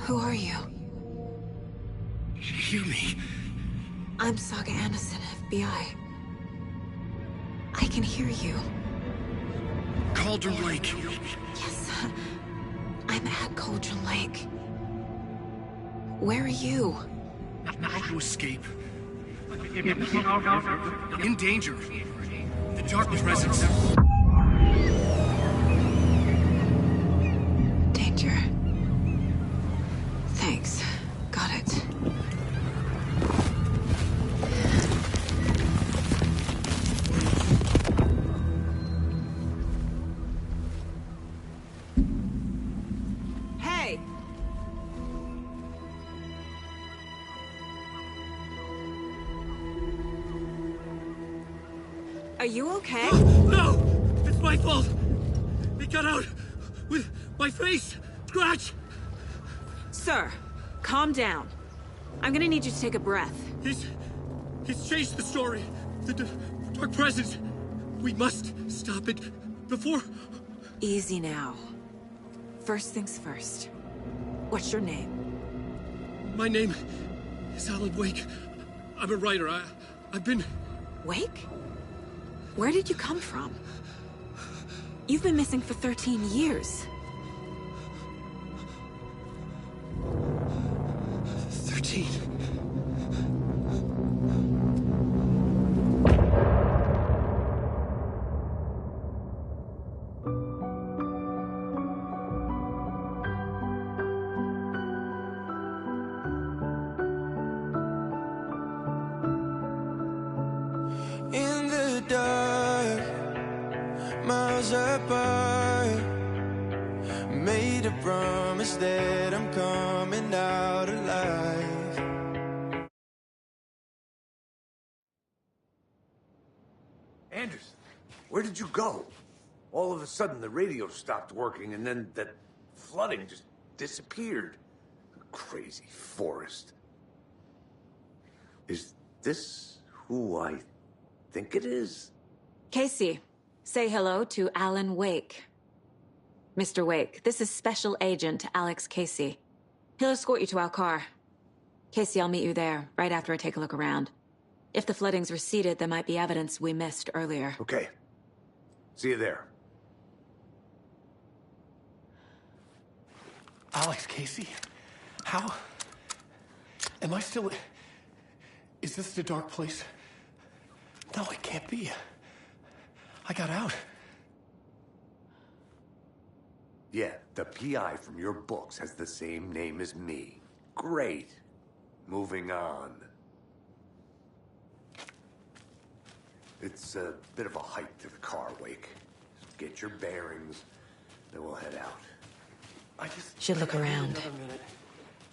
Who are you? Hear me. I'm Saga Anderson, FBI. I can hear you. Cauldron Lake. Yes, I'm at Cauldron Lake. Where are you? To escape. In danger. The dark presence. Danger. Thanks. Got it. Hey! Are you okay? No! It's my fault! It got out with my face! Scratch! Sir, calm down. I'm gonna need you to take a breath. He's changed the story. The dark presence. We must stop it before... Easy now. First things first. What's your name? My name is Alan Wake. I'm a writer. I've been... Wake? Where did you come from? You've been missing for 13 years. 13. In the dark, miles apart, made a promise that I'm coming out alive. Anderson, where did you go? All of a sudden the radio stopped working and then that flooding just disappeared. Crazy forest. Is this who I think it is? Casey, say hello to Alan Wake. Mr. Wake, this is Special Agent Alex Casey. He'll escort you to our car. Casey, I'll meet you there, right after I take a look around. If the flooding's receded, there might be evidence we missed earlier. Okay. See you there. Alex Casey? How? Am I still... Is this the dark place? No, it can't be. I got out. Yeah, the PI from your books has the same name as me. Great. Moving on. It's a bit of a hike to the car, Wake. Just get your bearings, then we'll head out. Should look around.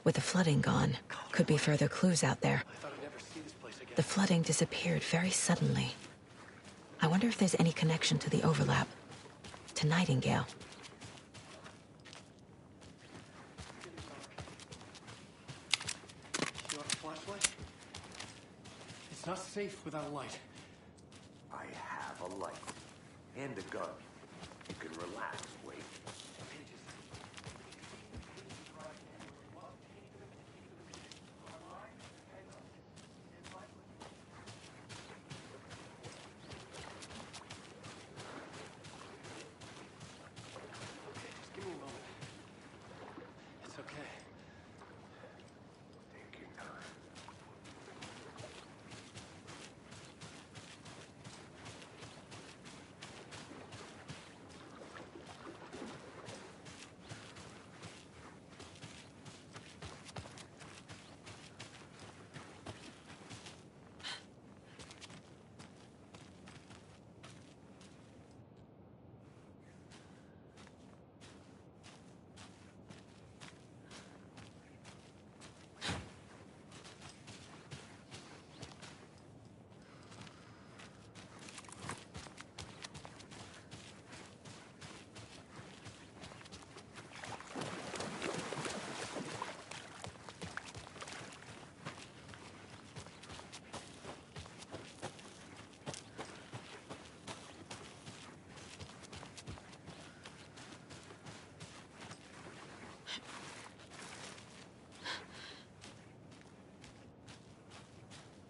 With the flooding gone, could be further clues out there. The flooding disappeared very suddenly. I wonder if there's any connection to the overlap. To Nightingale. You want a flashlight? It's not safe without a light. I have a light. And a gun. You can relax, Wake. Just give me a moment. It's okay. Take your time.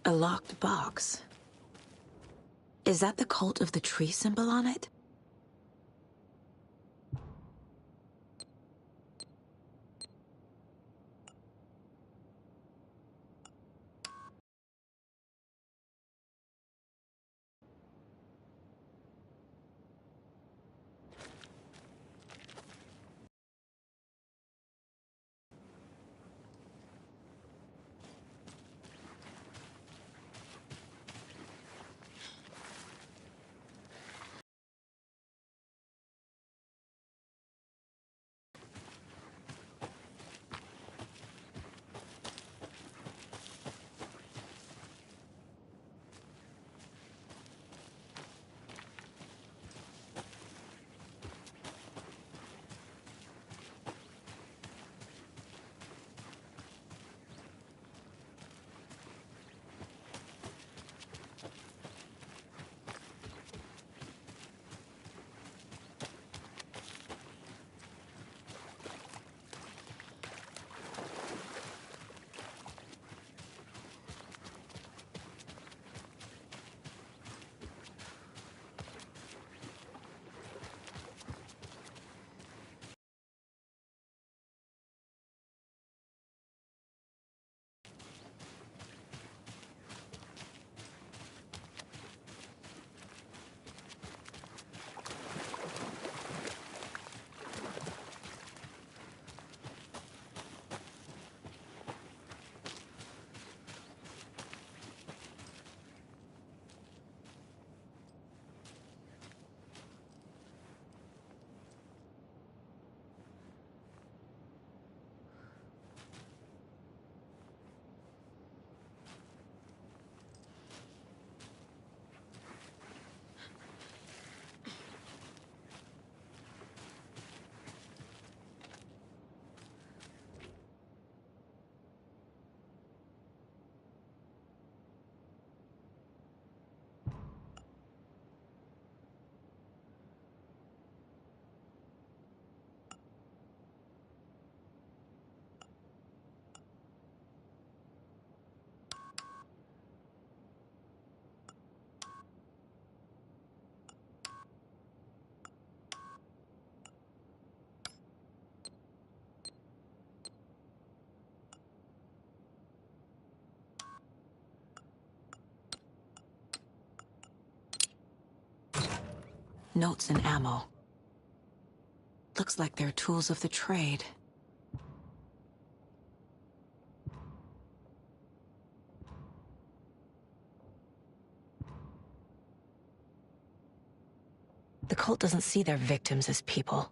A locked box. Is that the cult of the tree symbol on it? Notes and ammo. Looks like they're tools of the trade. The cult doesn't see their victims as people.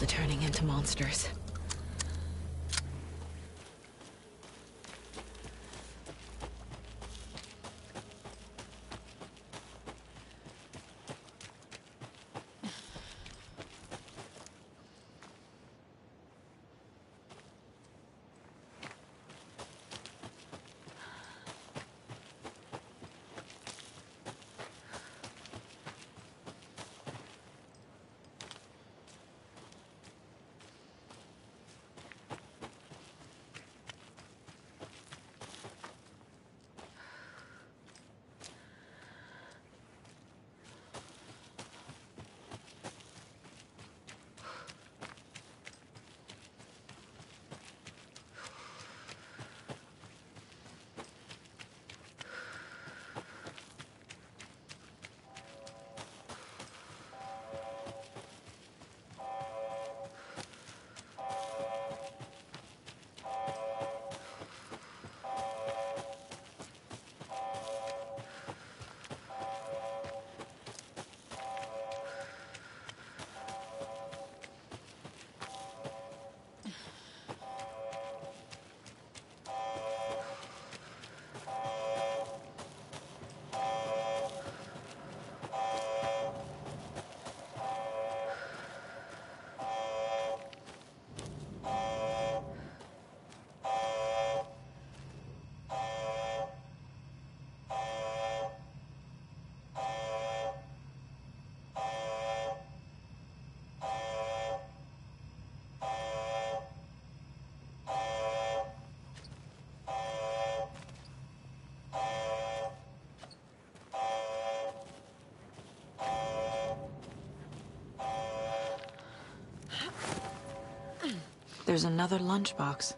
are turning into monsters. There's another lunchbox.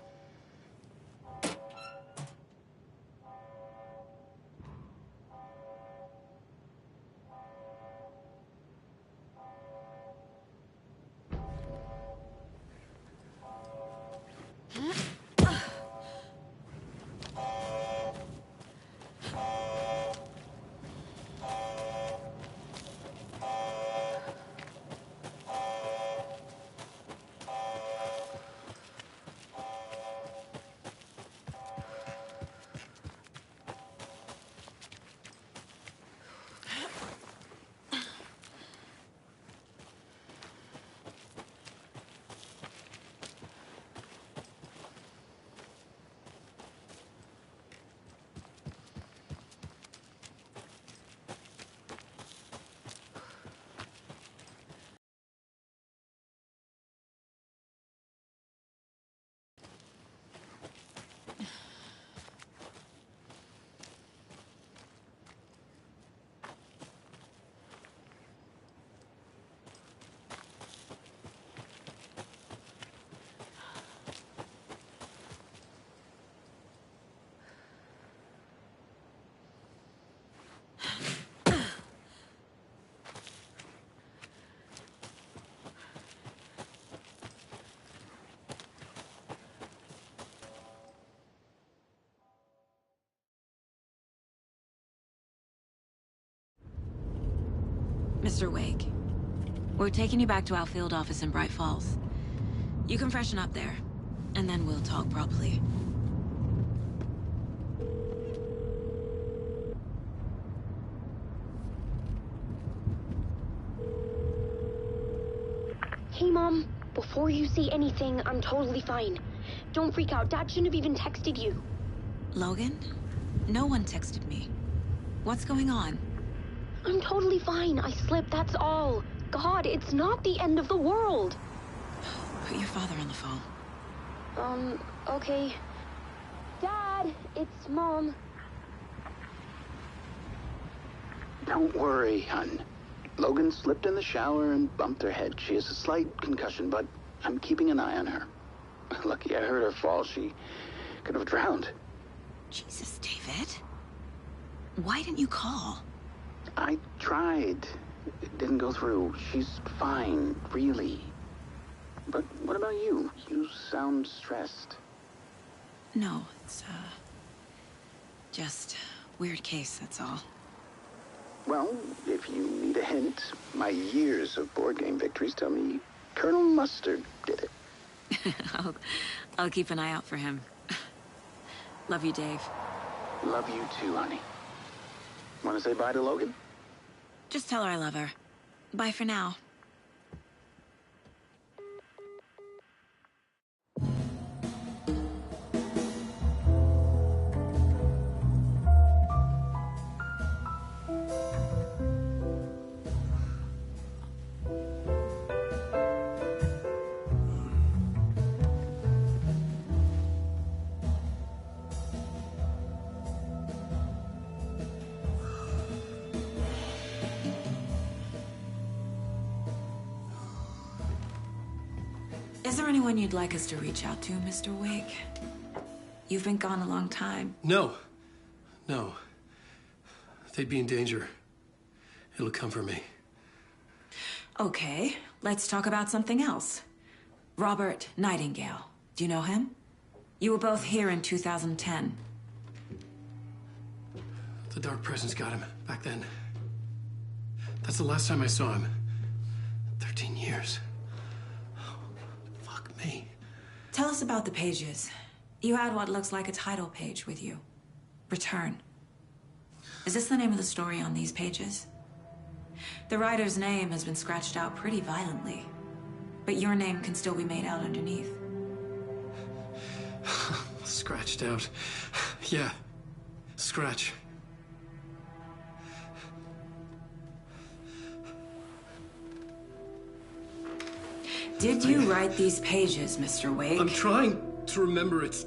Mr. Wake, we're taking you back to our field office in Bright Falls. You can freshen up there, and then we'll talk properly. Hey, Mom. Before you say anything, I'm totally fine. Don't freak out. Dad shouldn't have even texted you. Logan? No one texted me. What's going on? I'm totally fine. I slipped, that's all. God, it's not the end of the world. Put your father on the phone. Okay. Dad, it's Mom. Don't worry, hon. Logan slipped in the shower and bumped her head. She has a slight concussion, but I'm keeping an eye on her. Lucky I heard her fall. She could have drowned. Jesus, David. Why didn't you call? I tried. It didn't go through. She's fine, really. But what about you? You sound stressed. No, it's, just weird case, that's all. Well, if you need a hint, my years of board game victories tell me Colonel Mustard did it. I'll keep an eye out for him. Love you, Dave. Love you too, honey. Want to say bye to Logan? Just tell her I love her. Bye for now. Is there anyone you'd like us to reach out to, Mr. Wake? You've been gone a long time. No. No. They'd be in danger. It'll come for me. Okay, let's talk about something else. Robert Nightingale. Do you know him? You were both here in 2010. The Dark Presence got him back then. That's the last time I saw him. 13 years. Fuck me. Tell us about the pages. You had what looks like a title page with you. Return. Is this the name of the story on these pages? The writer's name has been scratched out pretty violently, but your name can still be made out underneath. Scratched out. Yeah. Scratch. Did you write these pages, Mr. Wake? I'm trying to remember. It's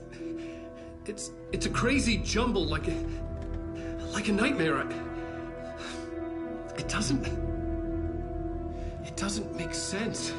a crazy jumble, like a nightmare. It doesn't make sense.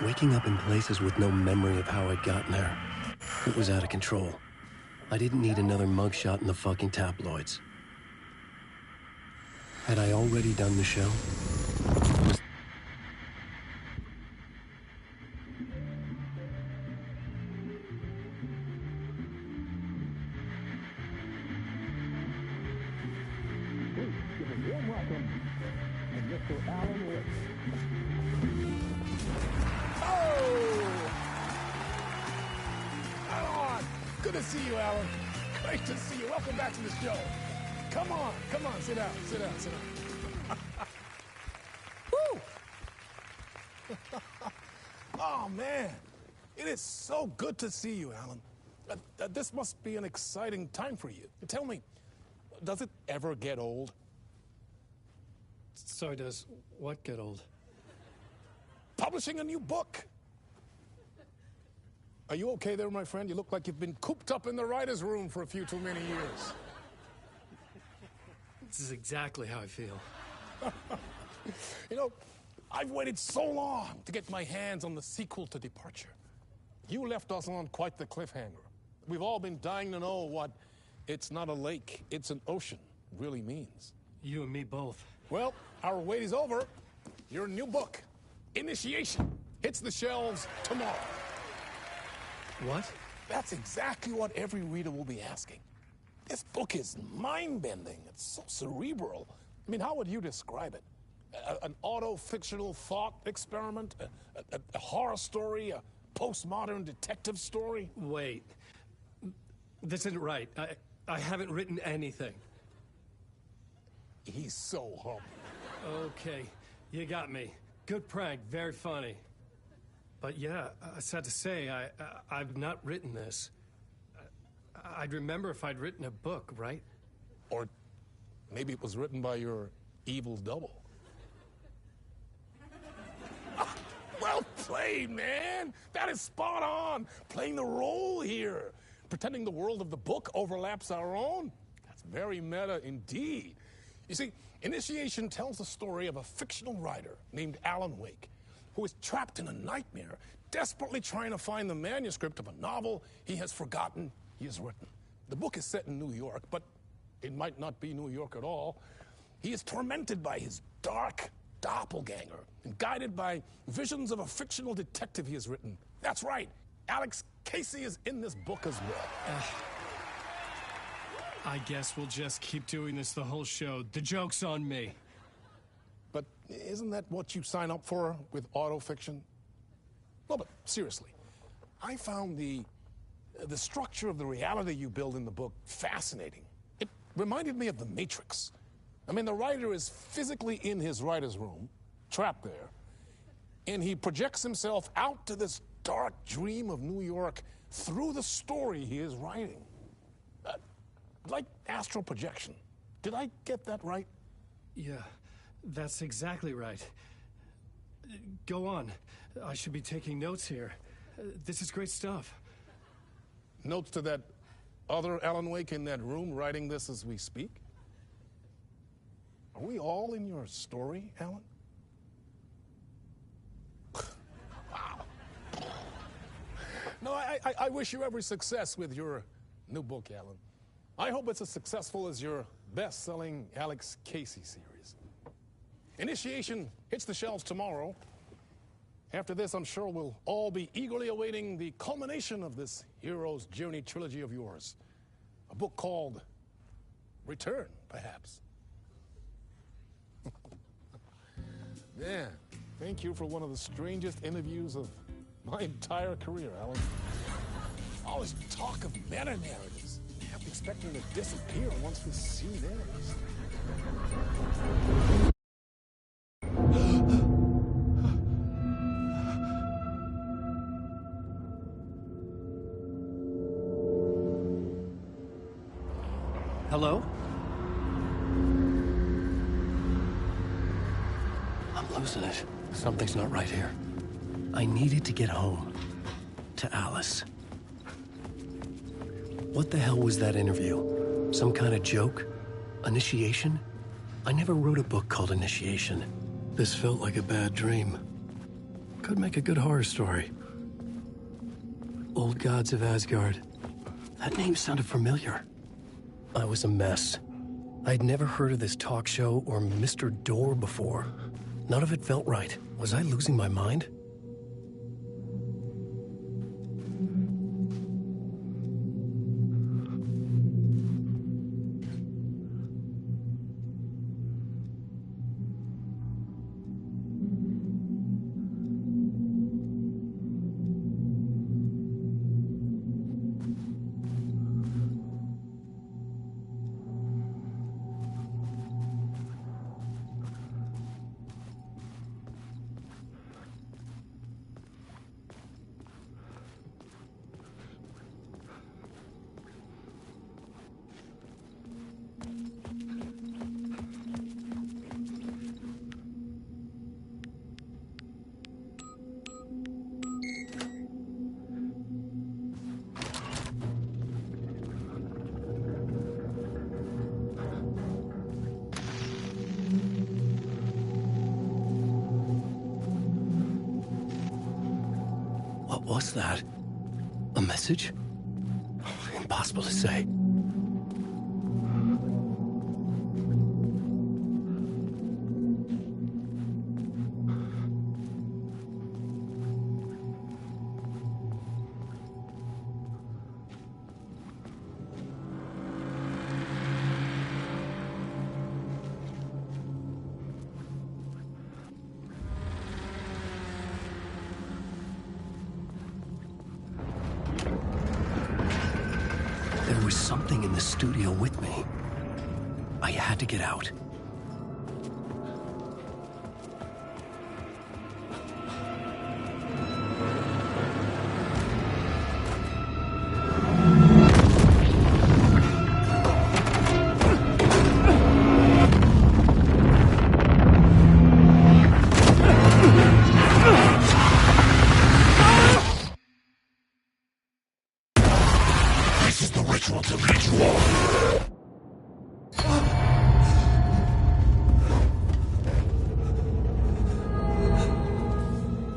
Waking up in places with no memory of how I'd gotten there. It was out of control. I didn't need another mugshot in the fucking tabloids. Had I already done the show? Sit down. Woo! Oh, man. It is so good to see you, Alan. This must be an exciting time for you. Tell me, does it ever get old? Sorry, does what get old? Publishing a new book. Are you okay there, my friend? You look like you've been cooped up in the writer's room for a few too many years. This is exactly how I feel. You know, I've waited so long to get my hands on the sequel to Departure. You left us on quite the cliffhanger. We've all been dying to know what "it's not a lake, it's an ocean" really means. You and me both. Well, our wait is over. Your new book, Initiation, hits the shelves tomorrow. What? That's exactly what every reader will be asking. This book is mind-bending. It's so cerebral. I mean, how would you describe it? An auto-fictional thought experiment? A horror story? A postmodern detective story? Wait. This isn't right. I haven't written anything. He's so humble. Okay, you got me. Good prank, very funny. But yeah, sad to say, I've not written this. I'd remember if I'd written a book, right? Or maybe it was written by your evil double. Well played, man! That is spot on! Playing the role here. Pretending the world of the book overlaps our own. That's very meta indeed. You see, Initiation tells the story of a fictional writer named Alan Wake, who is trapped in a nightmare, desperately trying to find the manuscript of a novel he has forgotten he has written. The book is set in New York, but it might not be New York at all. He is tormented by his dark doppelganger and guided by visions of a fictional detective he has written. That's right, Alex Casey is in this book as well. I guess we'll just keep doing this the whole show. The joke's on me. But isn't that what you sign up for with autofiction? No, but seriously, I found the structure of the reality you build in the book fascinating. It reminded me of The Matrix. I mean, the writer is physically in his writer's room, trapped there, and he projects himself out to this dark dream of New York through the story he is writing. Like astral projection. Did I get that right? Yeah, that's exactly right. Go on. I should be taking notes here. This is great stuff. Notes to that other Alan Wake in that room writing this as we speak? Are we all in your story, Alan? Wow. No, I wish you every success with your new book, Alan. I hope it's as successful as your best-selling Alex Casey series. Initiation hits the shelves tomorrow. After this, I'm sure we'll all be eagerly awaiting the culmination of this hero's journey trilogy of yours. A book called Return, perhaps. Man, thank you for one of the strangest interviews of my entire career, Alan. All this talk of meta-narratives. Kept expecting to disappear once the scene ends. Hello? I'm losing it. Something's not right here. I needed to get home. To Alice. What the hell was that interview? Some kind of joke? Initiation? I never wrote a book called Initiation. This felt like a bad dream. Could make a good horror story. Old Gods of Asgard. That name sounded familiar. I was a mess. I'd never heard of this talk show or Mr. Door before. None of it felt right. Was I losing my mind? What was that? A message? Impossible to say. was something in the studio with me. I had to get out.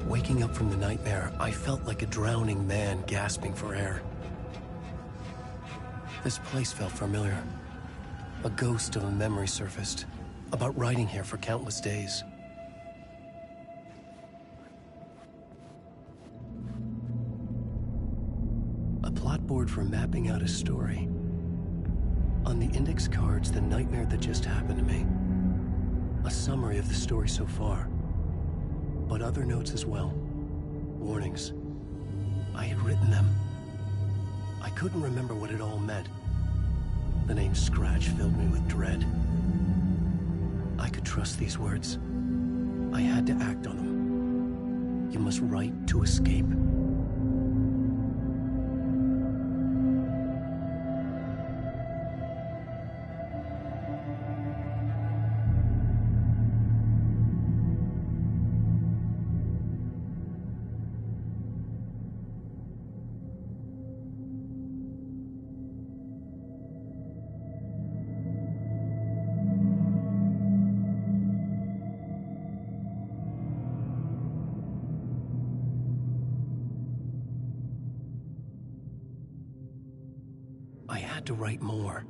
Waking up from the nightmare, I felt like a drowning man gasping for air. This place felt familiar. A ghost of a memory surfaced, about riding here for countless days. A plot board for mapping out a story. On the index cards, the nightmare that just happened to me. A summary of the story so far. But other notes as well. Warnings. I had written them. I couldn't remember what it all meant. The name Scratch filled me with dread. I could trust these words. I had to act on them. You must write to escape. I had to write more.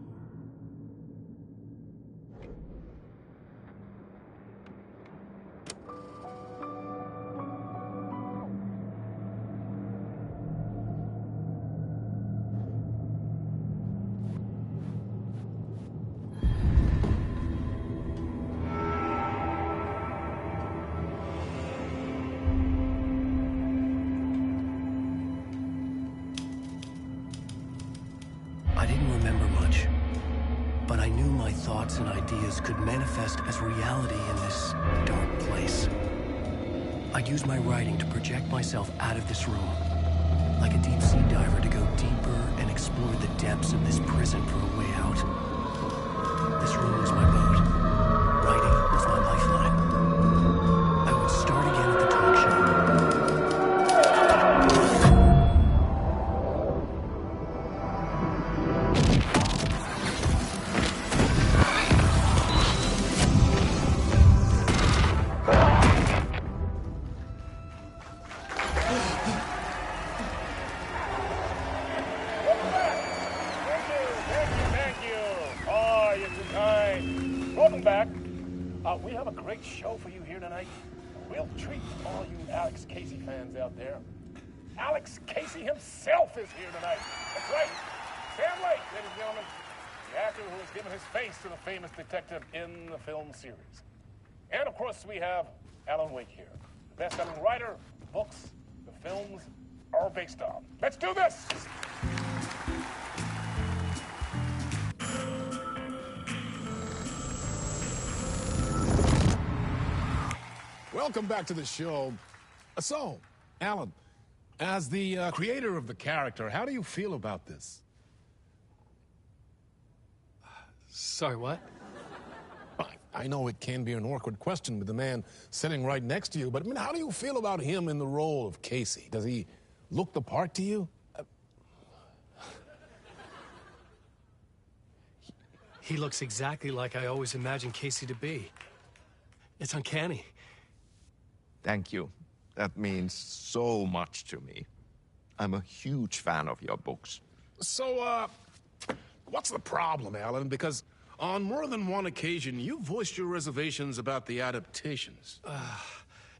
I didn't remember much, but I knew my thoughts and ideas could manifest as reality in this dark place. I'd use my writing to project myself out of this room, like a deep-sea diver to go deeper and explore the depths of this prison for a way out. This room was my boat. Writing was my lifeline. I would start again at the talk show. Welcome back. We have a great show for you here tonight. We'll treat all you Alex Casey fans out there. Alex Casey himself is here tonight. That's right. Sam Lake, ladies and gentlemen. The actor who has given his face to the famous detective in the film series. And of course, we have Alan Wake here. The best-selling writer, books, the films are based on. Let's do this! Welcome back to the show. So, Alan, as the creator of the character, how do you feel about this? Sorry, what? I know it can be an awkward question with the man sitting right next to you, but I mean, how do you feel about him in the role of Casey? Does he look the part to you? He looks exactly like I always imagined Casey to be. It's uncanny. Thank you. That means so much to me. I'm a huge fan of your books. So, what's the problem, Alan? Because on more than one occasion, you voiced your reservations about the adaptations.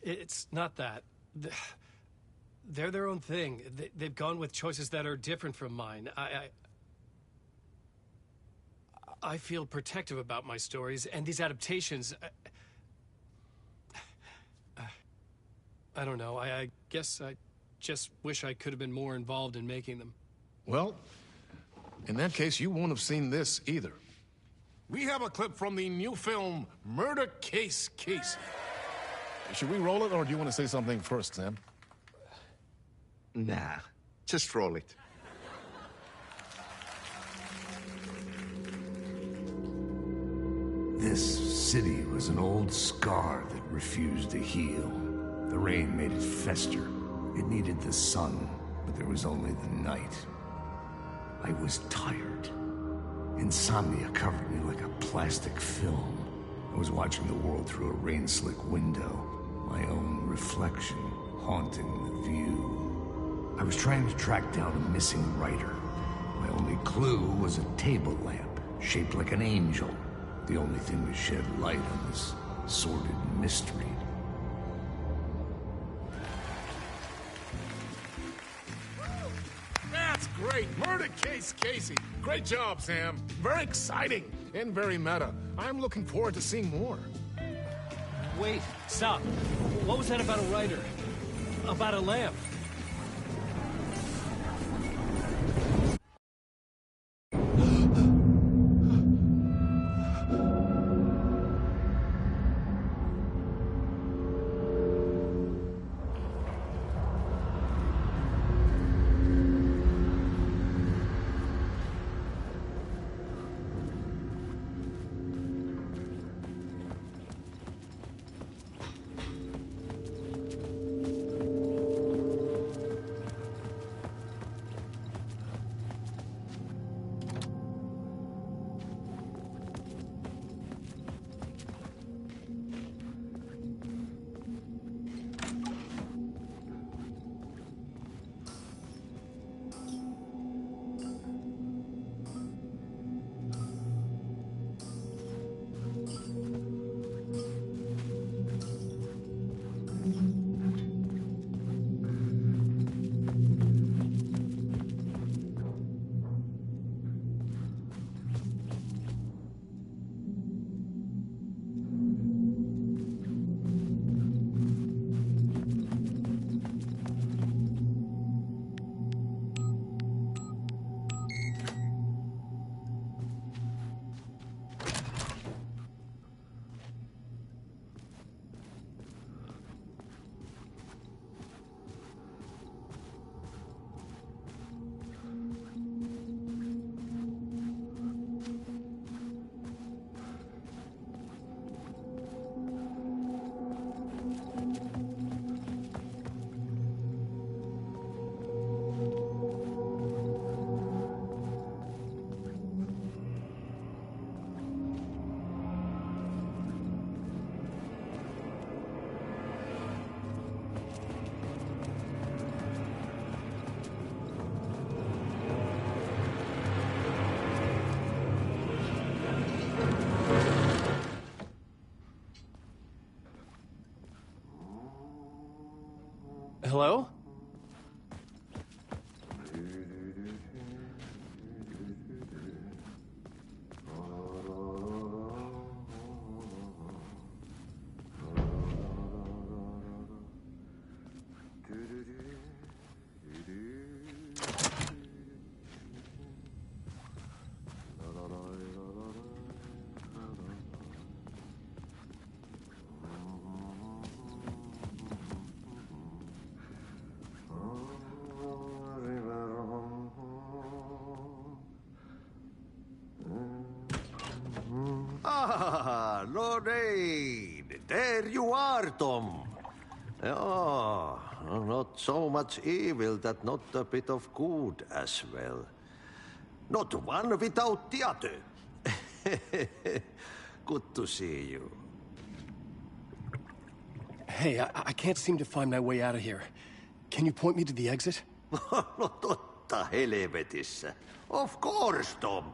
It's not that. They're their own thing. They've gone with choices that are different from mine. I feel protective about my stories, and these adaptations... I don't know. I guess I just wish I could have been more involved in making them. Well, In that case, you won't have seen this either. We have a clip from the new film, Murder Case Casey. Should we roll it, or do you want to say something first, Sam? Nah, just roll it. This city was an old scar that refused to heal. The rain made it fester. It needed the sun, but there was only the night. I was tired. Insomnia covered me like a plastic film. I was watching the world through a rain-slick window, my own reflection haunting the view. I was trying to track down a missing writer. My only clue was a table lamp, shaped like an angel. The only thing to shed light on this sordid mystery. That's great! Murder Case Casey! Great job, Sam. Very exciting and very meta. I'm looking forward to seeing more. Wait, stop. What was that about a writer? About a lamp? Hello? Ah, Lorraine! There you are, Tom. Oh, not so much evil that not a bit of good as well. Not one without the other. Good to see you. Hey, I can't seem to find my way out of here. Can you point me to the exit? No totta helvetissä. Of course, Tom.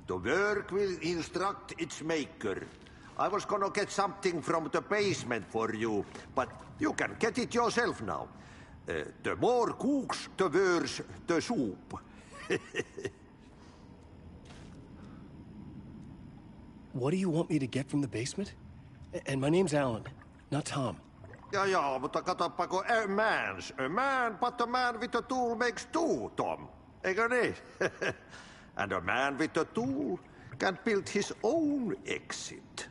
The work will instruct its maker. I was gonna get something from the basement for you, but you can get it yourself now. The more cooks, the worse the soup. What do you want me to get from the basement? And my name's Alan, not Tom. Ja, mutta katsopako a man, but a man with a tool makes two, Tom. Eikö niin? And a man with a tool can build his own exit.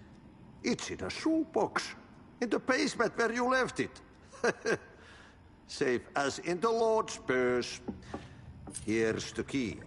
It's in a shoebox, in the basement where you left it. Safe as in the Lord's purse. Here's the key.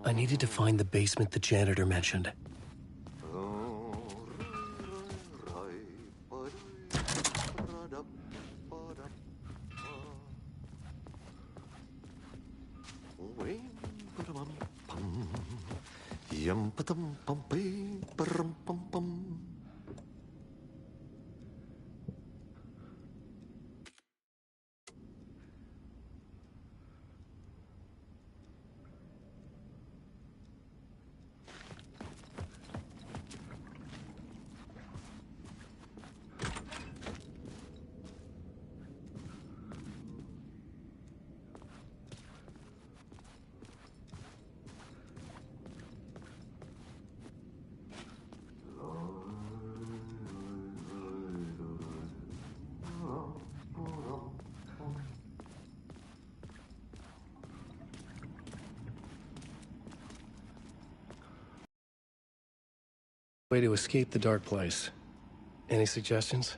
I needed to find the basement the janitor mentioned. Way to escape the dark place. Any suggestions?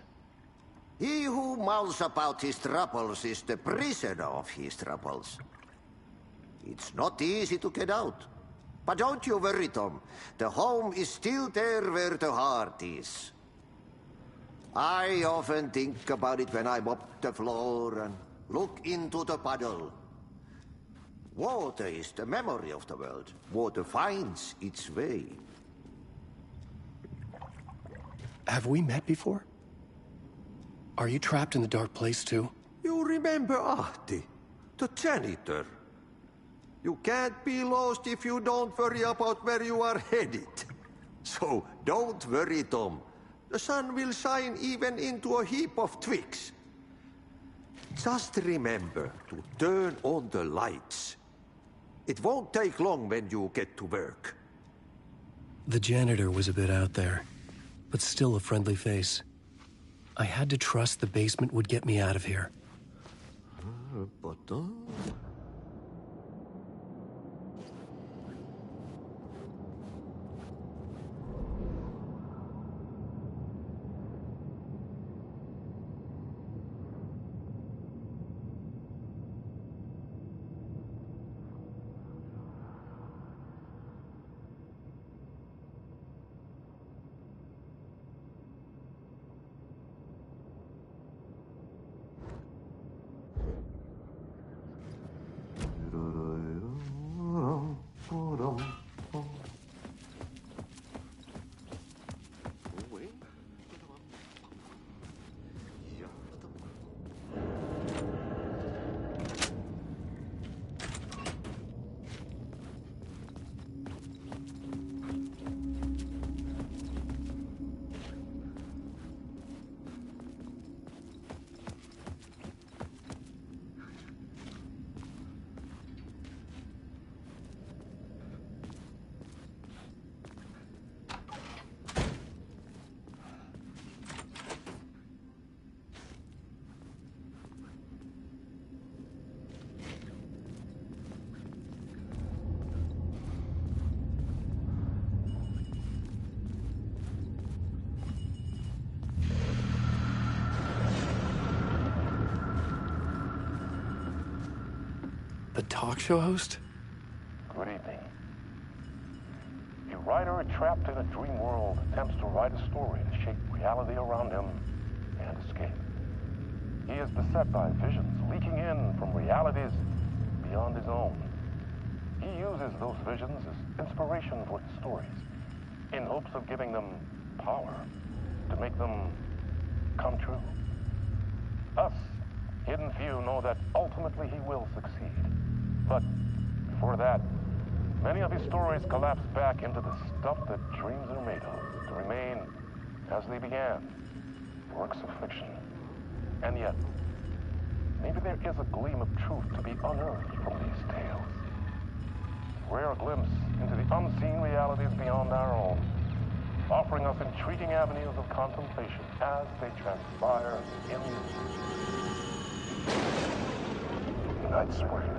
He who mouths about his troubles is the prisoner of his troubles. It's not easy to get out. But don't you worry, Tom. The home is still there where the heart is. I often think about it when I mop the floor and look into the puddle. Water is the memory of the world. Water finds its way. Have we met before? Are you trapped in the dark place too? You remember Ahti, the janitor. You can't be lost if you don't worry about where you are headed. So don't worry, Tom. The sun will shine even into a heap of twigs. Just remember to turn on the lights. It won't take long when you get to work. The janitor was a bit out there, but still a friendly face. I had to trust the basement would get me out of here. talk show host? Good evening. A writer trapped in a dream world attempts to write a story to shape reality around him and escape. He is beset by visions leaking in from realities beyond his own. He uses those visions as inspiration for his stories, in hopes of giving them power, to make them come true. Us, hidden few, know that ultimately he will succeed. But before that, many of his stories collapse back into the stuff that dreams are made of, to remain as they began, works of fiction. And yet, maybe there is a gleam of truth to be unearthed from these tales. A rare glimpse into the unseen realities beyond our own, offering us intriguing avenues of contemplation as they transpire in the night springs.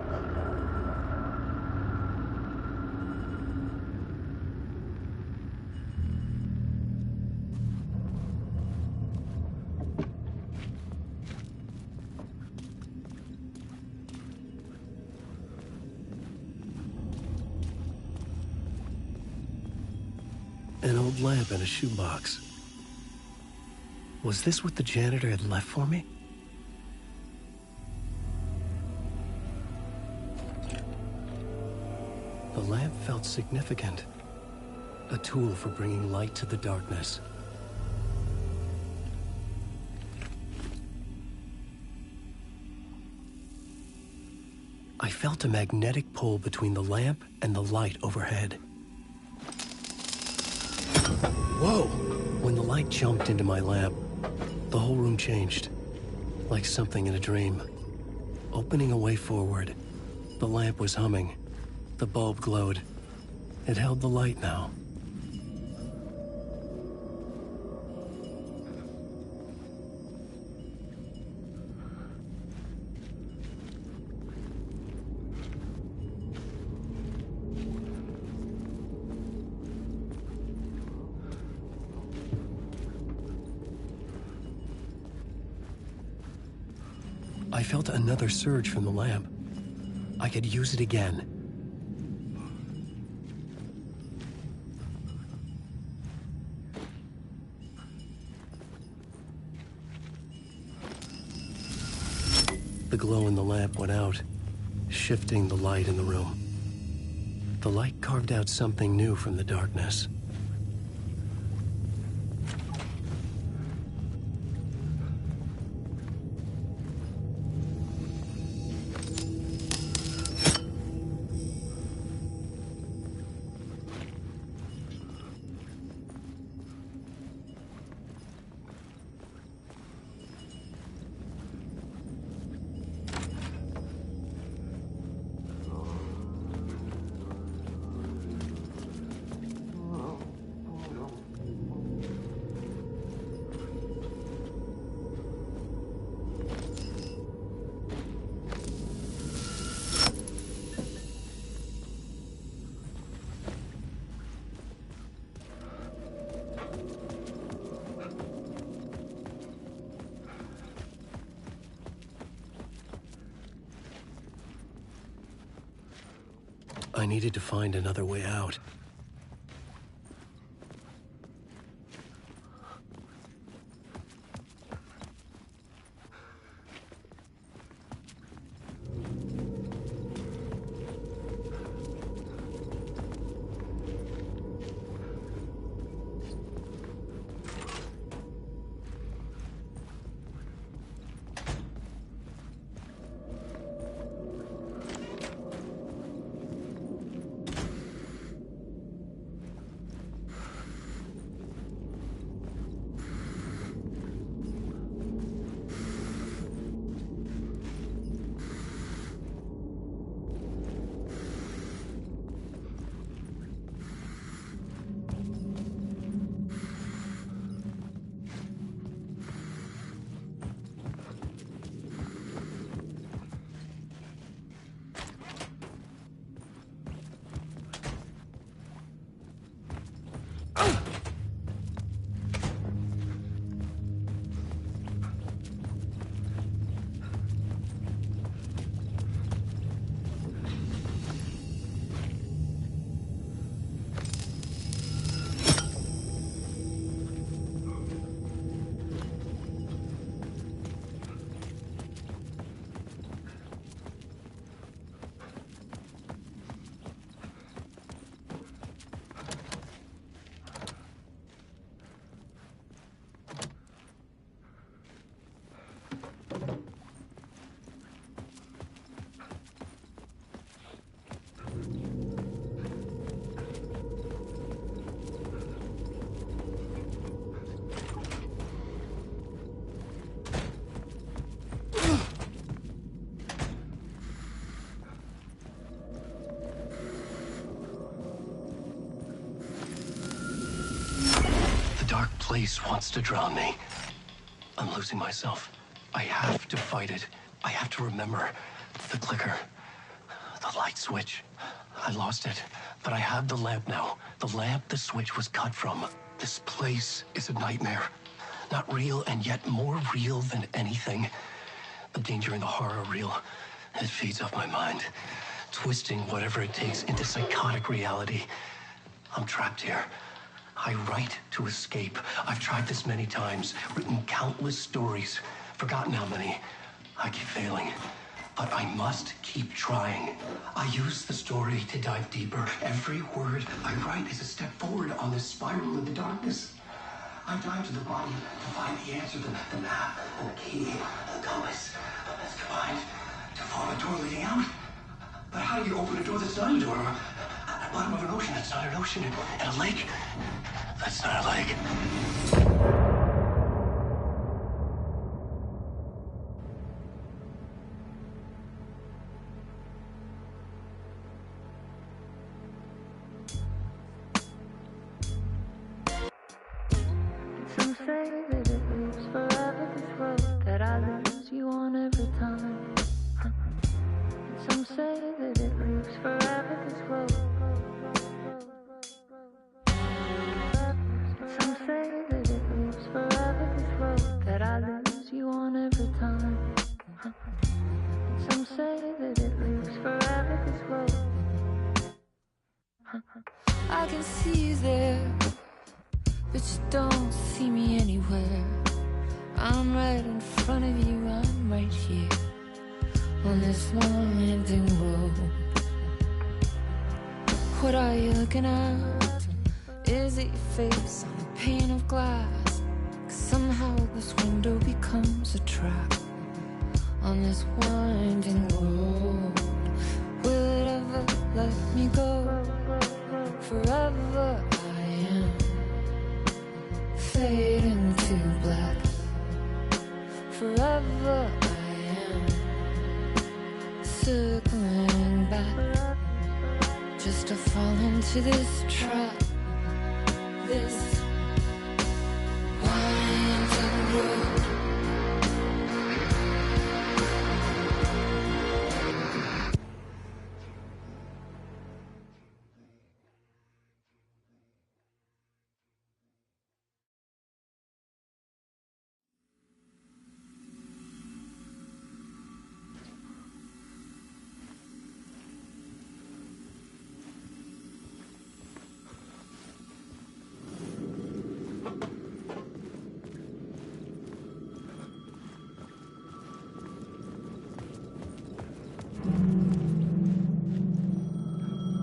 An old lamp in a shoebox. Was this what the janitor had left for me? The lamp felt significant. A tool for bringing light to the darkness. I felt a magnetic pull between the lamp and the light overhead. Whoa! When the light jumped into my lamp, the whole room changed, like something in a dream. Opening a way forward, the lamp was humming. The bulb glowed. It held the light now. I felt another surge from the lamp. I could use it again. The glow in the lamp went out, shifting the light in the room. The light carved out something new from the darkness. I needed to find another way out. dark place wants to drown me. I'm losing myself. I have to fight it. I have to remember. The clicker. The light switch. I lost it. But I have the lamp now. The lamp the switch was cut from. This place is a nightmare. Not real, and yet more real than anything. The danger and the horror are real. It feeds off my mind, twisting whatever it takes into psychotic reality. I'm trapped here. I write to escape. I've tried this many times, written countless stories, forgotten how many. I keep failing, but I must keep trying. I use the story to dive deeper. Every word I write is a step forward on this spiral in the darkness. I dive to the body to find the answer, the map, and the key, the compass. It's combined to form a door leading out. But how do you open a door that's not a door? At the bottom of an ocean that's not an ocean. And a lake that's not a lake. Some say that it lives forever, this road that I lose you on every time. Some say that it lives forever, this road. Some say that it lives forever, this road that I lose you on every time. Some say that it lives forever, this road. I can see you there, but you don't see me anywhere. I'm right in front of you, I'm right here on this winding road. What are you looking at? Is it your face on a pane of glass? 'Cause somehow this window becomes a trap on this winding road. Will it ever let me go? Forever I am fading to black. Forever I am circling back, just to fall into this trap, this winding road.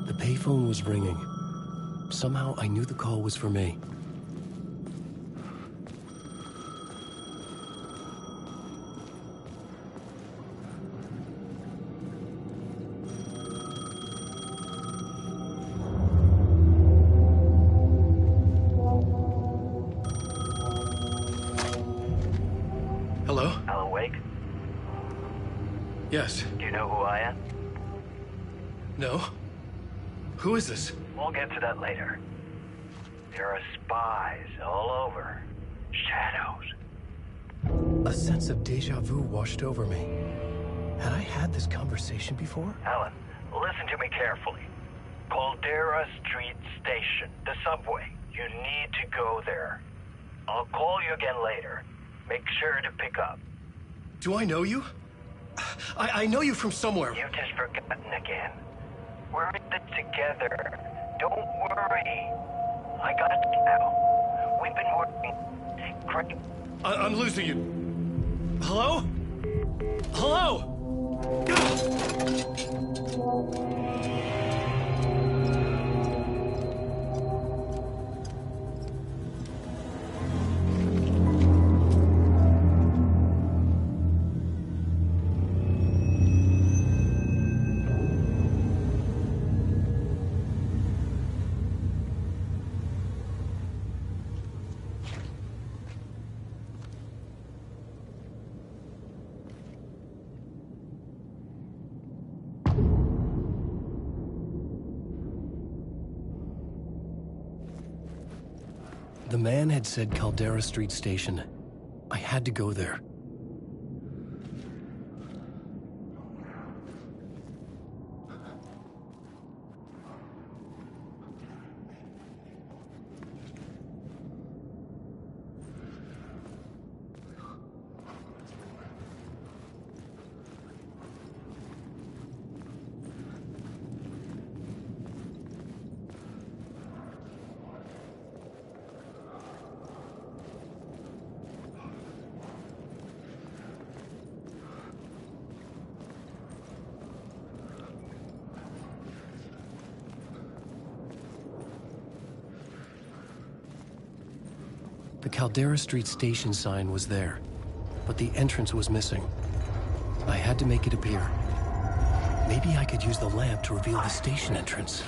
The payphone was ringing. Somehow I knew the call was for me. Hello? Alan Wake? Yes. Do you know who I am? No? Who is this? We'll get to that later. There are spies all over. Shadows. A sense of deja vu washed over me. Had I had this conversation before? Alan, listen to me carefully. Caldera Street Station, the subway. You need to go there. I'll call you again later. Make sure to pick up. Do I know you? I know you from somewhere. You've just forgotten again. We're in it together. Don't worry. I got you now. We've been working great. I'm losing you. Hello? Hello? The man had said Caldera Street Station. I had to go there. The Caldera Street Station sign was there, but the entrance was missing. I had to make it appear. Maybe I could use the lamp to reveal the station entrance.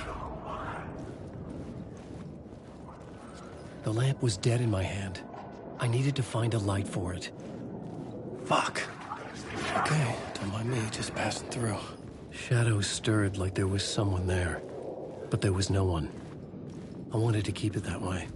The lamp was dead in my hand. I needed to find a light for it. Fuck. Okay, don't mind me, just passing through. Shadows stirred like there was someone there, but there was no one. I wanted to keep it that way.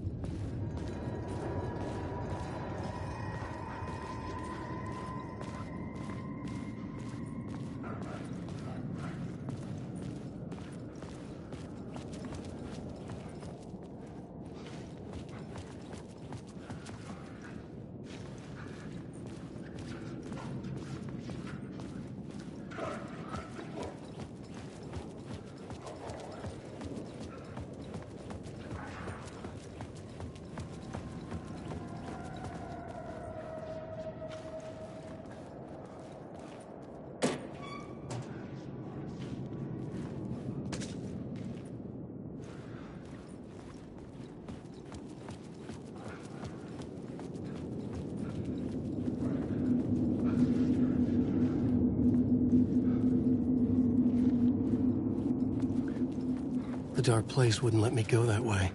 The dark place wouldn't let me go that way.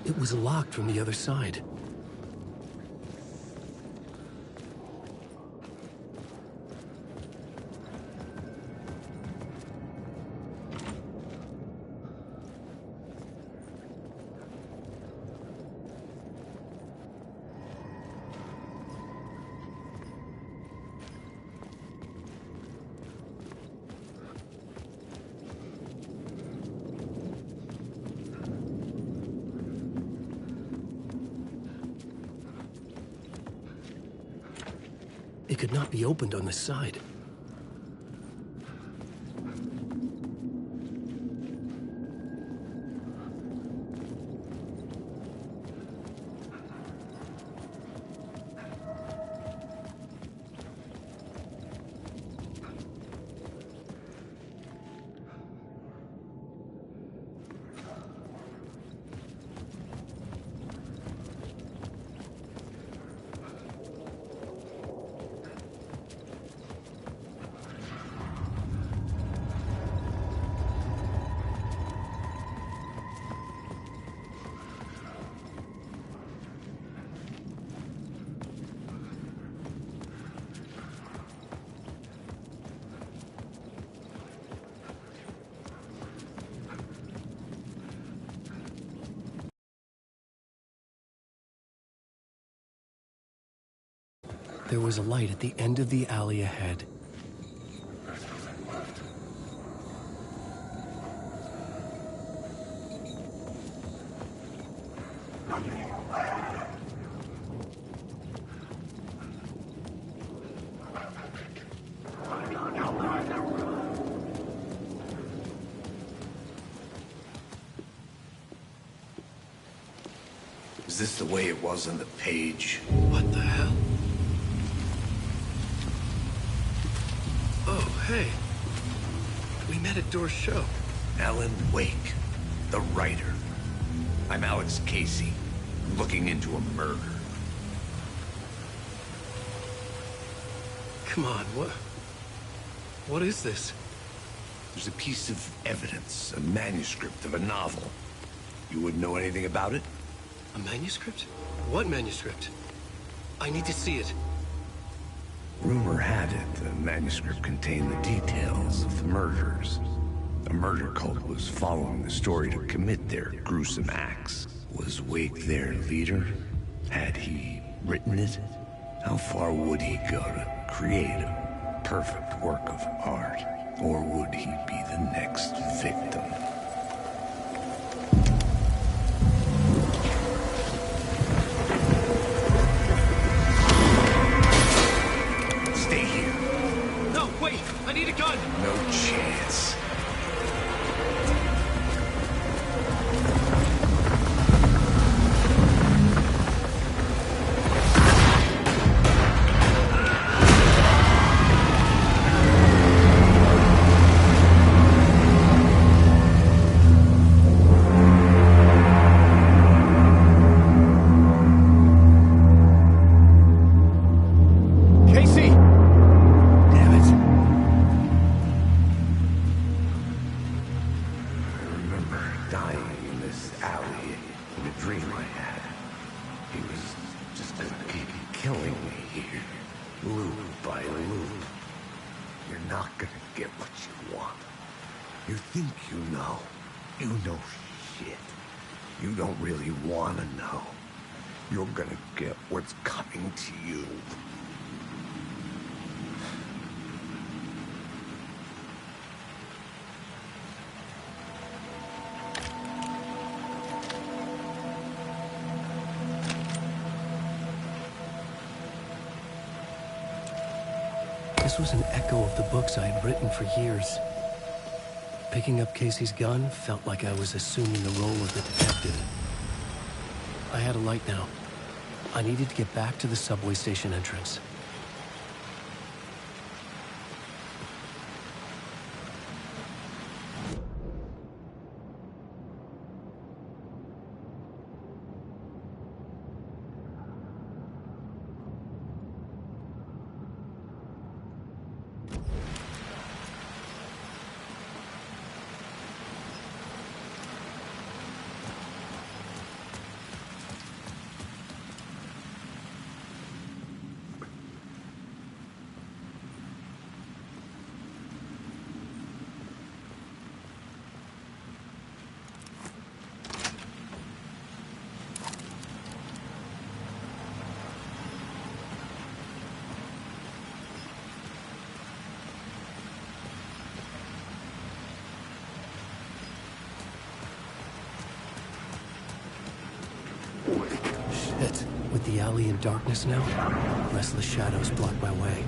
It was locked from the other side. It could not be opened on this side. There was a light at the end of the alley ahead. Is this the way it was on the page? What the hell? Oh, hey. We met at Door's show. Alan Wake, the writer. I'm Alex Casey, looking into a murder. Come on, what is this? There's a piece of evidence, a manuscript of a novel. You wouldn't know anything about it? A manuscript? What manuscript? I need to see it. Rumor had it the manuscript contained the details of the murders. A murder cult was following the story to commit their gruesome acts. Was Wake their leader? Had he written it? How far would he go to create a perfect work of art? Or would he be the next victim? Stay here. No, wait! I need a gun! No chance. This was an echo of the books I had written for years. Picking up Casey's gun felt like I was assuming the role of the detective. I had a light now. I needed to get back to the subway station entrance. Shit. With the alley in darkness now, restless shadows block my way.